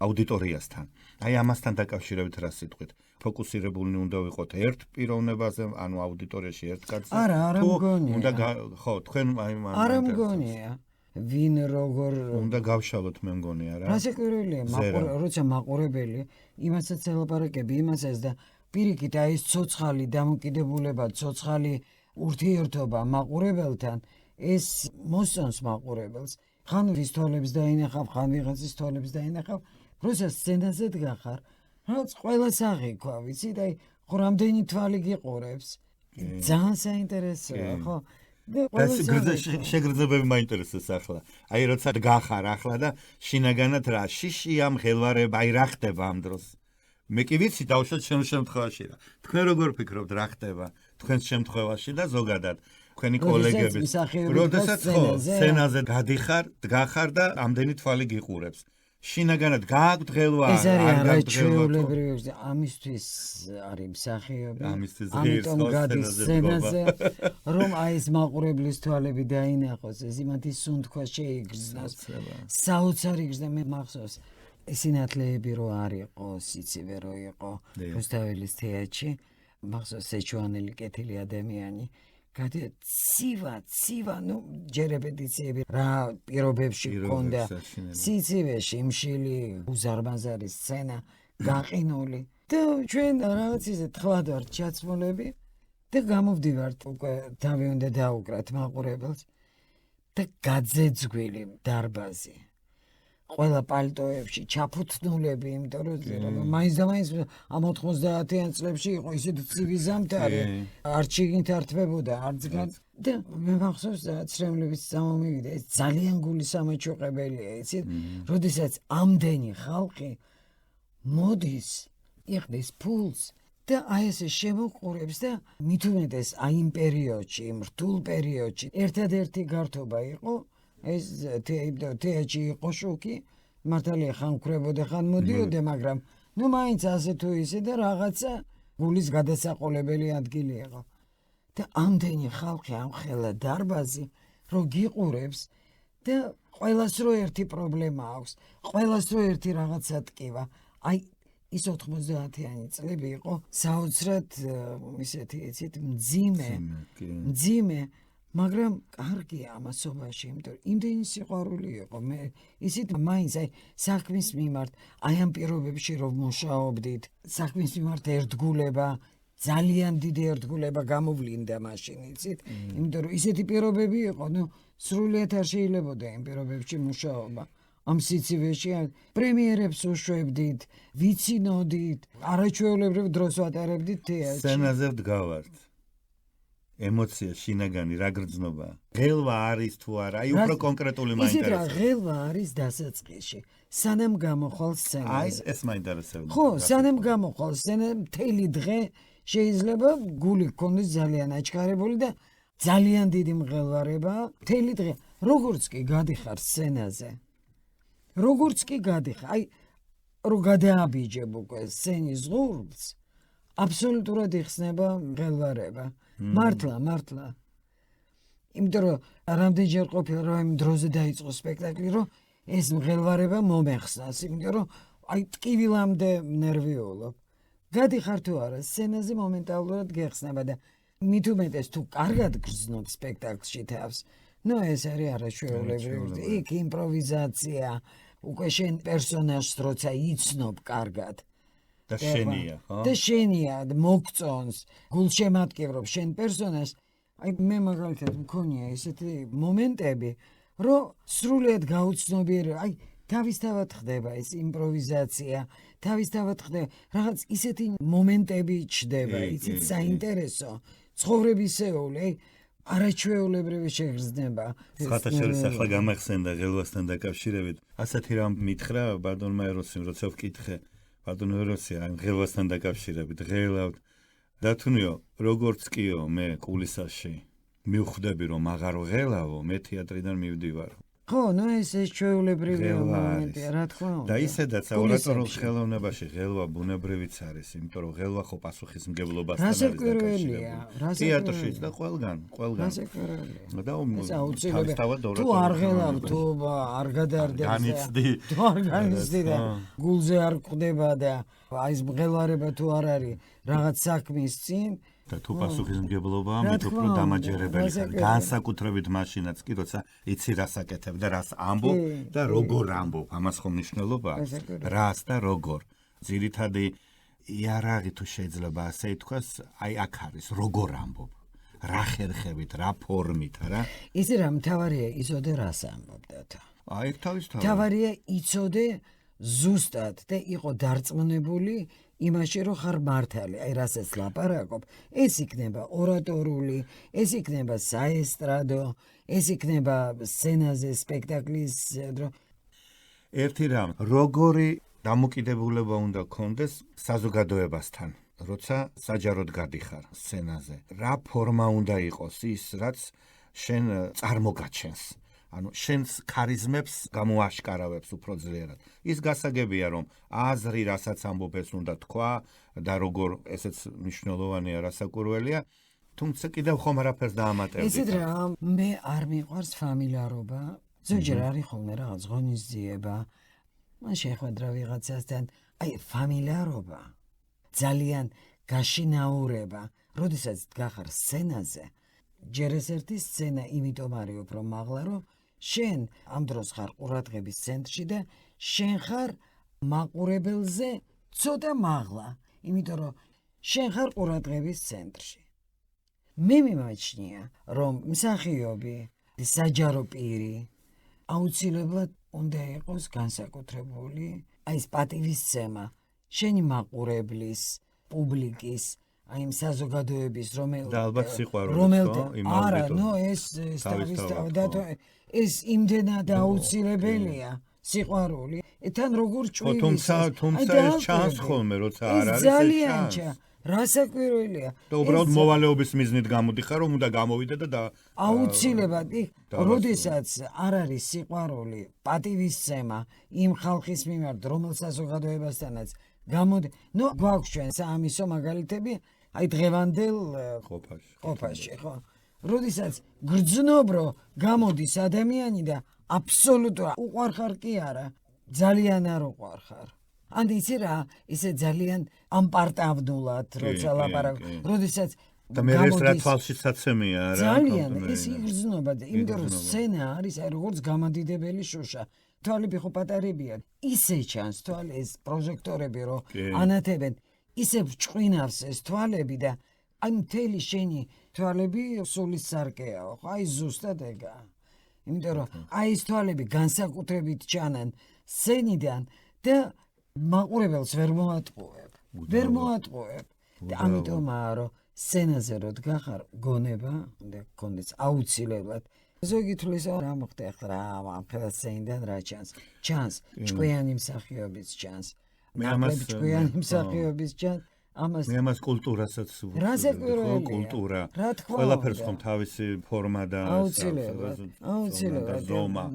აუდიტორიასთან. აი ამასთან დაკავშირებით რა სიტყვით? ფოკუსირებული უნდა ვიყოთ ერთ პიროვნებაზე, ანუ აუდიტორიაში ერთ კაცზე. არა მგონია. უნდა ხო, თქვენ აი არა მგონია. ვინ როგორ უნდა გავშალოთ მე მგონი არა? რასაკვირველია, როცა მაყურებელი იმასაც ელაპარაკები, იმასაც და პირიქით აი ეს ცოცხალი დამოკიდებულება, ცოცხალი ურთიერთობა მაყურებელთან, ეს მოსწონს მაყურებელს. ხან ვის თვალებს დაინახავ, ხან ვიღაცის თვალებს დაინახავ, როცა სცენაზე დგახარ, რაც ყველას აღიქვა, ვიცით, აი ხო რამდენი თვალი გიყურებს. ძალიან საინტერესოა, ხო? შეგრძნებები მაინტერესებს ახლა. აი როცა დგახარ ახლა და შინაგანად რა შიშია მღელვარება, აი რა ხდება ამ დროს? მე კი ვიცი დავუშვათ შენ შემთხვევაში რა. თქვენ როგორ ფიქრობთ რა ხდება თქვენს შემთხვევაში და ზოგადად თქვენი კოლეგების როდესაც ხო სცენაზე გადიხარ, დგახარ და ამდენი თვალი გიყურებს. შინაგანად გააგდღელვა ეს არის არაჩვეულებრივი, ამისთვის არის მსახიობი. ამიტომ გადის სცენაზე, რომ აი ეს მაყურებლის თვალები დაინახოს, ეს იმათი სუნთქვა შეიგრძნოს. საოცარი გრძნა მე მახსოვს სინათლეები რო არ იყო, სიცივე რო იყო რუსთაველის თეატრში, მახსოვს სეჩუანელი კეთილი ადამიანი, ცივა, ნუ ჯერ რეპეტიციები რა პირობებში გქონდა, სიცივე, შიმშილი, უზარმაზარი სცენა, გაყინული და ჩვენ რაღაც ისე თხლად ვართ ჩაცმულები და გამოვდივართ უკვე თავი უნდა დაუკრათ მაყურებელს და გაძეძგვილი დარბაზი. ყველა პალტოებში ჩაფუთნულები, იმიტომ რომ მაინც და მაინც ამ 90-იან წლებში იყო ისეთი ცივი ზამთარი, არ შიგნით ართმებოდა, არც გან და მე მახსოვს ცრემლების წამომივიდა, ეს ძალიან გულისამაჩუყებელია, იცით, როდესაც ამდენი ხალხი მოდის, იყრის ფულს და აი ესე შემოყურებს და მით უმეტეს აი იმ პერიოდში, იმ რთულ პერიოდში, ერთადერთი გართობა იყო ეს თეატრში იყო შოკი, მართალია ხან ქრებოდა, ხან მოდიოდა, მაგრამ ნუ მაინც ასე თუ ისე და რაღაცა გულის გადასაყოლებელი ადგილი იყო. და ამდენი ხალხი ამხელა დარბაზი, რო გიყურებს და ყველას რო ერთი პრობლემა აქვს, ყველას რო ერთი რაღაცა ტკივა. აი ის 90-იანი წლები იყო საოცრად ისეთი, იცით, მძიმე მაგრამ კარგია ამასობაში, იმიტომ იმდენი სიყვარული იყო. მე ისიც მაინც აი საქმის მიმართ, აი ამ პირობებში რომ მუშაობდით, საქმის მიმართ ერთგულება, ძალიან დიდი ერთგულება გამოვლინდა მაშინ, იცით? იმიტომ რომ ისეთი პირობები იყო, სრულიად არ შეიძლებოდა იმ პირობებში მუშაობა. ამ სიცივეში პრემიერებს უშვებდით, ვიცინოდით, არაჩვეულებრივ დროს ვატარებდით თეატრში. სცენაზე ვდგავართ. ემოცია, შინაგანი, რა გრძნობა. ღელვა არის თუ არა, აი უფრო კონკრეტული ისეთ რა მაინტერესებს. ღელვა არის დასაწყისში. სანამ გამოხვალ აი სცენაზე. ეს მაინტერესებდა. ხო, სანამ გამოხვალ სცენა მთელი დღე შეიძლება გული გქონდეს ძალიან აჩქარებული და ძალიან დიდი მღელვარება. მთელი დღე როგორც კი გადიხარ სცენაზე. როგორც კი გადიხარ, აი რო გადააბიჯებ უკვე სცენის ღურბს, აბსოლუტურად იხსნება მღელვარება. მართლა. იმიტომ რომ რამდენჯერ ყოფილა რომ იმ დროზე დაიწყო სპექტაკლი, რომ ეს მღელვარება მომეხსნას, იმიტომ რომ აი ტკივილამდე ნერვიულობ. გადიხარ თუ არა სცენაზე მომენტალურად გეხსნება და მით უმეტეს თუ კარგად გრძნობ სპექტაკლში თავს, ეს არის არაჩვეულებრივი. იქ იმპროვიზაცია, უკვე შენ პერსონაჟს როცა იცნობ კარგად. და შენია, ხო? და შენია, მოგწონს, გულშემატკივრობ შენ პერსონაჟს. აი მე მაგალითად მქონია ესეთი მომენტები, რომ სრულიად გაუცნობიერე, აი თავისთავად ხდება ეს იმპროვიზაცია, თავისთავად ხდება რაღაც ისეთი მომენტები ჩდება, იცით, საინტერესო, ცხოვრებისეული, აი არაჩვეულებრივი შეგრძნება. ხათაშორის ახლა გამახსენდა ღელვასთან დაკავშირებით. ასეთი რამ მითხრა ბატონმა ეროსიმ, როცა ვკითხე ბატონო ეროსი, ან ღელვასთან დაკავშირებით ღელავთ. დათუნიო, როგორც კიო მე კულისაში მივხვდები რომ აღარ ვღელავო, მე თეატრიდან მივდივარ. ხო, ეს ჩვეულებრივი მომენტია, რა თქმა უნდა. და ისედაც ორატორულ ხელოვნებაში ღელვა ბუნებრივიც არის, იმიტომ რომ ღელვა ხო პასუხისმგებლობასთან არის დაკავშირებული. თეატრშიც და ყველგან. და თავისთავად თუ არ ღელავ, თუ არ გადარდებს, განიცდი. თუ არ განიცდი და გულზე არ გვხვდება და აი ეს მღელვარება თუ არ არის რაღაც საქმის წინ და თუ პასუხისმგებლობაა, მით უფრო დამაჯერებელი ხარ. განსაკუთრებით მაშინაც კი, როცა იცი რას აკეთებ და რას ამბობ და როგორ ამბობ, ამას ხომ მნიშვნელობა აქვს. რას და როგორ. ძირითადი იარაღი თუ შეიძლება ასე ითქვას, აი აქ არის, როგორ ამბობ. რა ხერხებით, რა ფორმით, რა? იცი რა, მთავარია იცოდე რას ამბობ და. აი თავისთავად. მთავარია იცოდე ზუსტად და იყო დარწმუნებული იმაში რომ ხარ მართალი, აი რასაც ლაპარაკობ, ეს იქნება ორატორული, ეს იქნება საესტრადო, ეს იქნება სცენაზე სპექტაკლის დრო. ერთი რამ, როგორი დამოკიდებულება უნდა გქონდეს საზოგადოებასთან, როცა საჯაროდ გადიხარ სცენაზე. რა ფორმა უნდა იყოს ის, რაც შენ წარმოგაჩენს. ანუ შენს ქარიზმებს გამოაშკარავებს უფრო ძლიერად. ის გასაგებია რომ აზრი რასაც ამბობ ეს უნდა თქვა და როგორ ესეც მნიშვნელოვანია რასაკურველია, თუმცა კიდევ ხომ არაფერს დაამატებდი. ისეთ რა, მე არ მიყვარს ფამილიარობა, ზოგჯერ არის ხოლმე რაღაც ღონისძიება, მან შეხვედრა ვიღაცასთან, აი ფამილიარობა, ძალიან გაშინაურება, როდესაც დგახარ სცენაზე, ჯერ ეს ერთი სცენა იმიტომ არის უფრო მაღლა, რომ შენ ამ დროს ხარ ყურადღების ცენტრში და შენ ხარ მაყურებელზე ცოტა მაღლა, იმიტომ რომ შენ ხარ ყურადღების ცენტრში. მე მიმაჩნია, რომ მსახიობი, საჯარო პირი აუცილებლად უნდა იყოს განსაკუთრებული, აი ეს პატივისცემა, შენი მაყურებლის, პუბლიკის, აი იმ საზოგადოების, და ალბათ სიყვარულიც, არა, ეს თავისთავად ეს იმდენად აუცილებელია სიყვარული. თან როგორ ჭვივის. თუმცა ეს ჩანს ხოლმე, როცა არ არის ეს ძალიან ჩანს. რასაკვირველია. და უბრალოდ მოვალეობის მიზნით გამოდიხარ, რომ უნდა გამოვიდე და აუცილებლად, როდესაც არ არის სიყვარული, პატივისცემა იმ ხალხის მიმართ, რომელ საზოგადოებასთანაც გამოდი, გვაქვს ჩვენ საამისო მაგალითები, აი დღევანდელ ყოფაში, ხო? როდესაც გრძნობ, რომ გამოდის ადამიანი და აბსოლუტურად უყვარხარ კი არა, ძალიან არ უყვარხარ. ან იცი რა, ისე ძალიან ამპარტავნულად, როცა ლაპარაკობ, როდესაც და მე ეს რა თვალშისაცემია რა ძალიან ეს იგრძნობა და იმიტომ რომ სცენა არის აი როგორც გამადიდებელი შუშა თვალები ხო პატარებია ისე ჩანს თვალი ეს პროჟექტორები რომ ანათებენ ისე ჭყვინავს ეს თვალები და აი მთელი შენი თვალები სულის სარკეაო ხო აი ზუსტად ეგა იმიტომ რომ აი ეს თვალები განსაკუთრებით ჩანან სცენიდან და მაყურებელს ვერ მოატყუებ და ამიტომაა რომ სცენაზე რო დგახარ გონება და გქონდეს აუცილებლად ზოგი თulis რა მოხდა ახლა ამ ფელსეინდან რა ჩანს ჭკვიანი მსახიობის ჩანს ნაკლები ჭკვიანი მსახიობის ჩანს ამას მე ამას კულტურასაც ვუყურებ კულტურა ყველაფერს ხომ თავისი ფორმა და აუცილებლად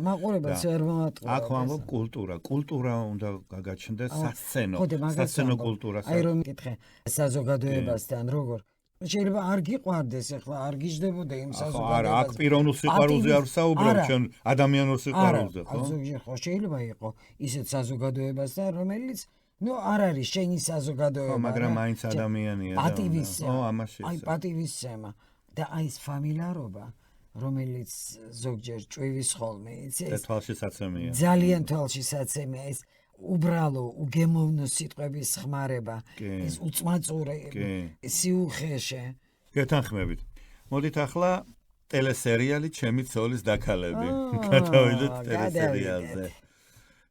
მაყურებელს ვერ მოატყუებ აქ ვამბობ კულტურა უნდა გაგაჩნდეს სასცენო კულტურა აი რომ მიკითხე საზოგადოებასთან როგორ შეიძლება არ გიყვარდეს ახლა არ გიждდებოდა იმ საზოგადოებას არა აქ პიროვნულ სიყვარულზე არ ვსაუბრობ ჩვენ ადამიანურ სიყვარულზე ხო ზოგჯერ ხო შეიძლება იყო ისეთ საზოგადოებასთან რომელიც ნუ არ არის შენი საზოგადოება მაგრამ მაინც ადამიანია აი პატივისცემა და აი ეს ფამილარობა რომელიც ზოგჯერ ჭვივის ხოლმე იცი ეს თვალშისაცემია ძალიან თვალშისაცემია ეს უბრალო უგემოვნო სიტყვების ხმარება ეს უწმაწური სიუხეშე გეთანხმებით მოდით ახლა ტელესერიალი ჩემი ცოლის დაქალები გადავიდეთ ტელესერიალზე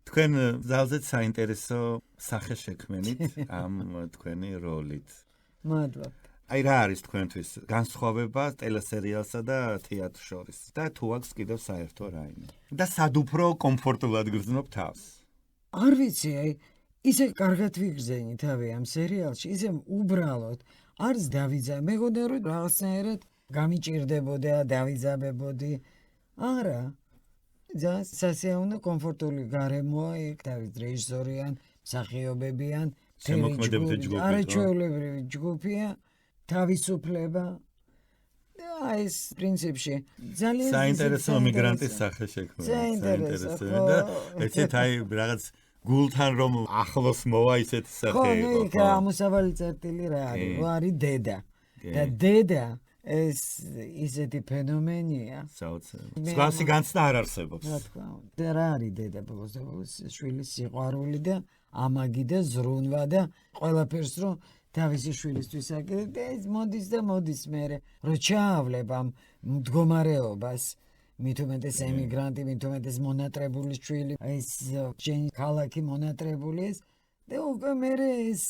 თქვენ ძალზედ საინტერესო სახე შექმენით ამ თქვენი როლით მადლობ აი რა არის თქვენთვის განსხვავება ტელესერიალსა და თეატრს შორის და თუ აქვს კიდევ საერთო რაიმე და სად უფრო კომფორტულად გრძნობ თავს არ ვიცი აი ისე კარგად ვიგრძენი თავი ამ სერიალში ისე უბრალოდ არც დავიძაბე მეგონა რომ რაღაცნაირად გამიჭირდებოდა დავიძაბებოდი არა ძალიან სასიამოვნო კომფორტული გარემოა იქ თავის რეჟისორიან მსახიობებიან არაჩვეულებრივი ჯგუფია თავისუფლება და ეს პრინციპში ძალიან საინტერესო მიგრანტის სახე შექმნა საინტერესო და ეცეთ აი რაღაც გულთან რომ ახლოს მოვა ისეთ სახე იყო ხო ამოსავალი წერტილი რა არის დედა და დედა ეს ისეთი ფენომენია საოცრად სხვისი განცდა არ არსებობს რა თქმა უნდა რა არის დედა ბოლოს შვილის სიყვარული და ამაგი და ზრუნვა და ყველაფერს რომ თავისი შვილისთვის აკეთებ და ეს მოდის მერე რომ ჩაავლებ ამ მდგომარეობას მით უმეტეს ემიგრანტი მით უმეტეს მონატრებული შვილი ეს შენი ქალაქი მონატრებული ეს და უკვე მერე ეს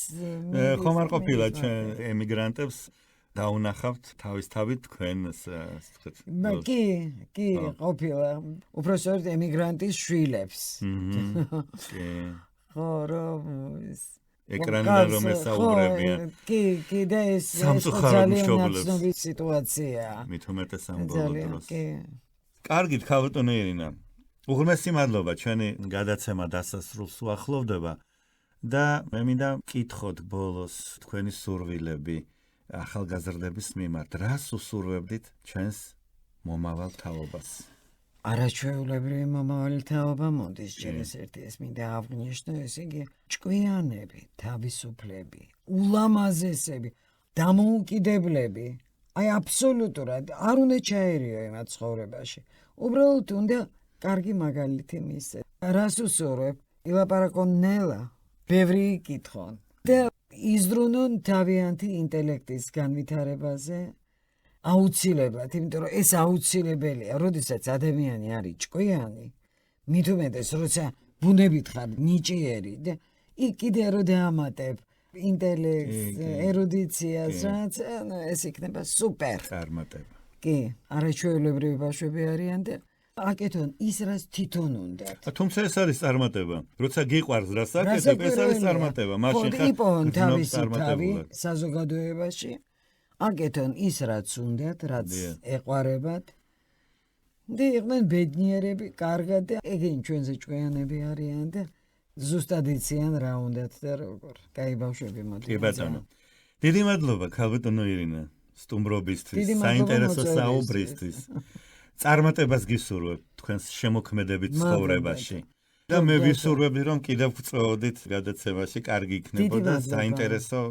ხომ არ ყოფილა ჩვენ ემიგრანტებს დაუნახავთ თავისთავად თქვენს კი ყოფილა უბრალოდ ემიგრანტის შვილებს ხო რომ ეკრანიდან რომ ესაუბრებიან კი და ეს სამწუხაროდ მშობლებს ცნობილი სიტუაციაა მით უმეტეს ამ ბოლო დროს კარგით ქალბატონო ირინა უღრმესი მადლობა ჩვენი გადაცემა დასასრულს უახლოვდება და მე მინდა მკითხოთ ბოლოს თქვენი სურვილები ახალგაზრდების მიმართ რას უსურვებდით ჩვენს მომავალ თაობას არაჩვეულებრივი მომავალი თაობა მოდის ჯერ ეს ერთი ეს მინდა აღვნიშნო ესე იგი ჭკვიანები თავისუფლები ულამაზესები დამოუკიდებლები აი აბსოლუტურად არ უნდა ჩაერიო იმ ცხოვრებაში უბრალოდ უნდა კარგი მაგალითი მისცე რას უსურვებ ილაპარაკონ ნელა ბევრი იკითხონ და იზრუნონ თავიანთი ინტელექტის განვითარებაზე აუცილებლად, იმიტომ რომ ეს აუცილებელია, როდესაც ადამიანი არის ჭკვიანი, მით უმეტეს როცა ბუნებით ხარ ნიჭიერი და იქ კიდე რო დაამატებ ინტელექტს, ერუდიციას, რაც ეს იქნება სუპერ. წარმატება. კი, არაჩვეულებრივი ბავშვები არიან და აკეთონ ის რაც თვითონ უნდათ. თუმცა ეს არის წარმატება. როცა გიყვარს რას აკეთებ, ეს არის წარმატება. მაშინ ხარ თავისი თავი საზოგადოებაში. აკეთონ ის რაც უნდათ, რაც ეყვარებათ. და იყვნენ ბედნიერები, კარგად და ეგენი ჩვენზე ჭკვიანები არიან და ზუსტად იციან რა უნდათ და როგორ. კაი ბავშვები მოდით. კი ბატონო. დიდი მადლობა ქალბატონო ირინა სტუმრობისთვის, საინტერესო საუბრისთვის. წარმატებას გისურვებ თქვენს შემოქმედებით ცხოვრებაში. და მე ვისურვებდი რომ კიდევ ვწოდით გადაცემაში კარგი იქნებოდა საინტერესო